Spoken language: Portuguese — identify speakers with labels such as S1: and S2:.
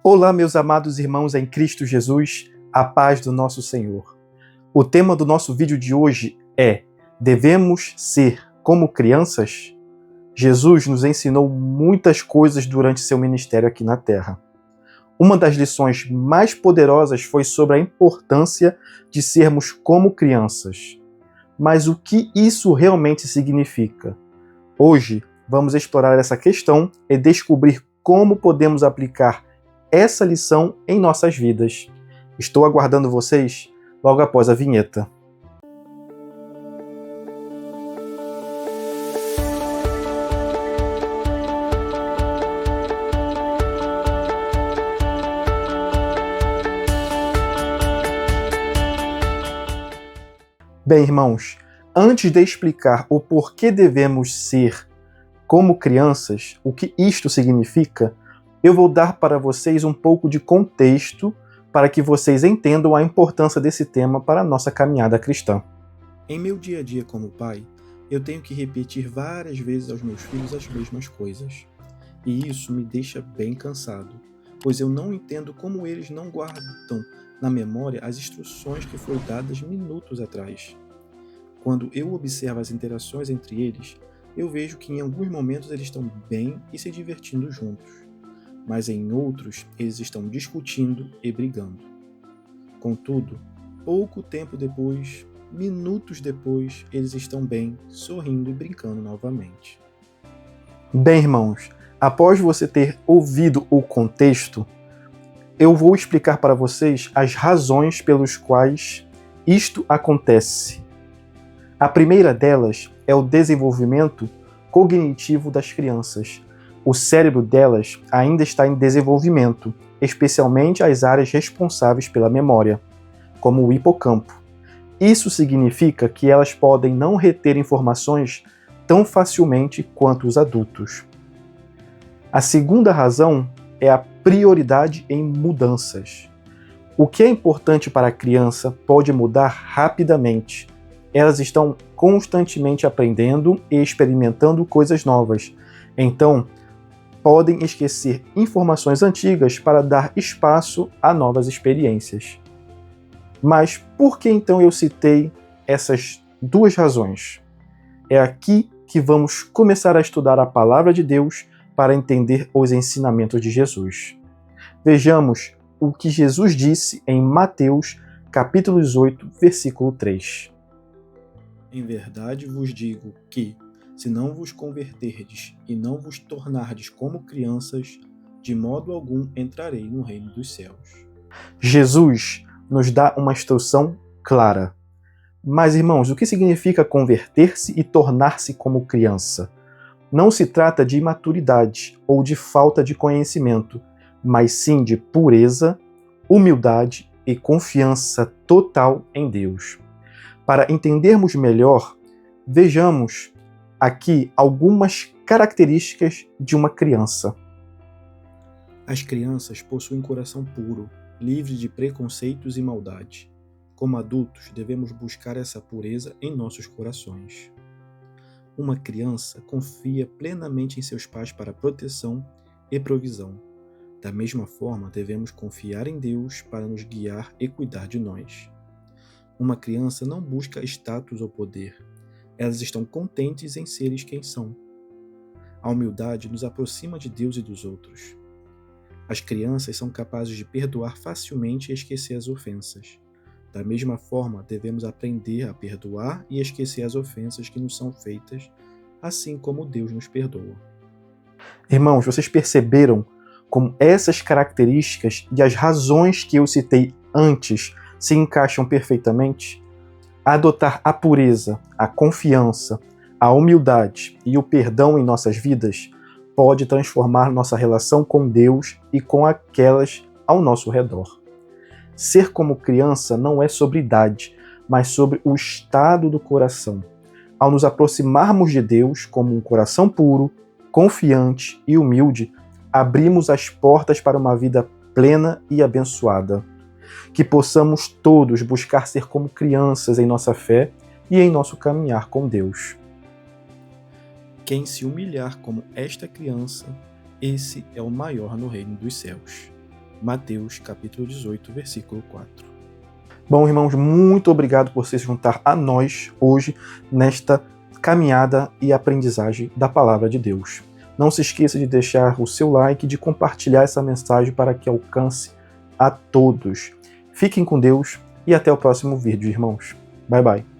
S1: Olá, meus amados irmãos em Cristo Jesus, a paz do nosso Senhor. O tema do nosso vídeo de hoje é: devemos ser como crianças? Jesus nos ensinou muitas coisas durante seu ministério aqui na Terra. Uma das lições mais poderosas foi sobre a importância de sermos como crianças. Mas o que isso realmente significa? Hoje, vamos explorar essa questão e descobrir como podemos aplicar essa lição em nossas vidas. Estou aguardando vocês logo após a vinheta. Bem, irmãos, antes de explicar o porquê devemos ser como crianças, o que isto significa, eu vou dar para vocês um pouco de contexto para que vocês entendam a importância desse tema para a nossa caminhada cristã.
S2: Em meu dia a dia como pai, eu tenho que repetir várias vezes aos meus filhos as mesmas coisas. E isso me deixa bem cansado, pois eu não entendo como eles não guardam na memória as instruções que foram dadas minutos atrás. Quando eu observo as interações entre eles, eu vejo que em alguns momentos eles estão bem e se divertindo juntos, mas em outros eles estão discutindo e brigando. Contudo, pouco tempo depois, minutos depois, eles estão bem, sorrindo e brincando novamente.
S1: Bem, irmãos, após você ter ouvido o contexto, eu vou explicar para vocês as razões pelas quais isto acontece. A primeira delas é o desenvolvimento cognitivo das crianças. O cérebro delas ainda está em desenvolvimento, especialmente as áreas responsáveis pela memória, como o hipocampo. Isso significa que elas podem não reter informações tão facilmente quanto os adultos. A segunda razão é a prioridade em mudanças. O que é importante para a criança pode mudar rapidamente. Elas estão constantemente aprendendo e experimentando coisas novas. Então, podem esquecer informações antigas para dar espaço a novas experiências. Mas por que então eu citei essas duas razões? É aqui que vamos começar a estudar a palavra de Deus para entender os ensinamentos de Jesus. Vejamos o que Jesus disse em Mateus, capítulo 18, versículo 3.
S2: Em verdade vos digo que, se não vos converterdes e não vos tornardes como crianças, de modo algum entrarei no reino dos céus.
S1: Jesus nos dá uma instrução clara. Mas, irmãos, o que significa converter-se e tornar-se como criança? Não se trata de imaturidade ou de falta de conhecimento, mas sim de pureza, humildade e confiança total em Deus. Para entendermos melhor, vejamos aqui algumas características de uma criança.
S2: As crianças possuem coração puro, livre de preconceitos e maldade. Como adultos, devemos buscar essa pureza em nossos corações. Uma criança confia plenamente em seus pais para proteção e provisão. Da mesma forma, devemos confiar em Deus para nos guiar e cuidar de nós. Uma criança não busca status ou poder. Elas estão contentes em seres quem são. A humildade nos aproxima de Deus e dos outros. As crianças são capazes de perdoar facilmente e esquecer as ofensas. Da mesma forma, devemos aprender a perdoar e esquecer as ofensas que nos são feitas, assim como Deus nos perdoa.
S1: Irmãos, vocês perceberam como essas características e as razões que eu citei antes se encaixam perfeitamente? Adotar a pureza, a confiança, a humildade e o perdão em nossas vidas pode transformar nossa relação com Deus e com aquelas ao nosso redor. Ser como criança não é sobre idade, mas sobre o estado do coração. Ao nos aproximarmos de Deus como um coração puro, confiante e humilde, abrimos as portas para uma vida plena e abençoada. Que possamos todos buscar ser como crianças em nossa fé e em nosso caminhar com Deus.
S2: Quem se humilhar como esta criança, esse é o maior no reino dos céus. Mateus capítulo 18, versículo 4.
S1: Bom, irmãos, muito obrigado por se juntar a nós hoje nesta caminhada e aprendizagem da Palavra de Deus. Não se esqueça de deixar o seu like e de compartilhar essa mensagem para que alcance a todos. Fiquem com Deus e até o próximo vídeo, irmãos. Bye, bye.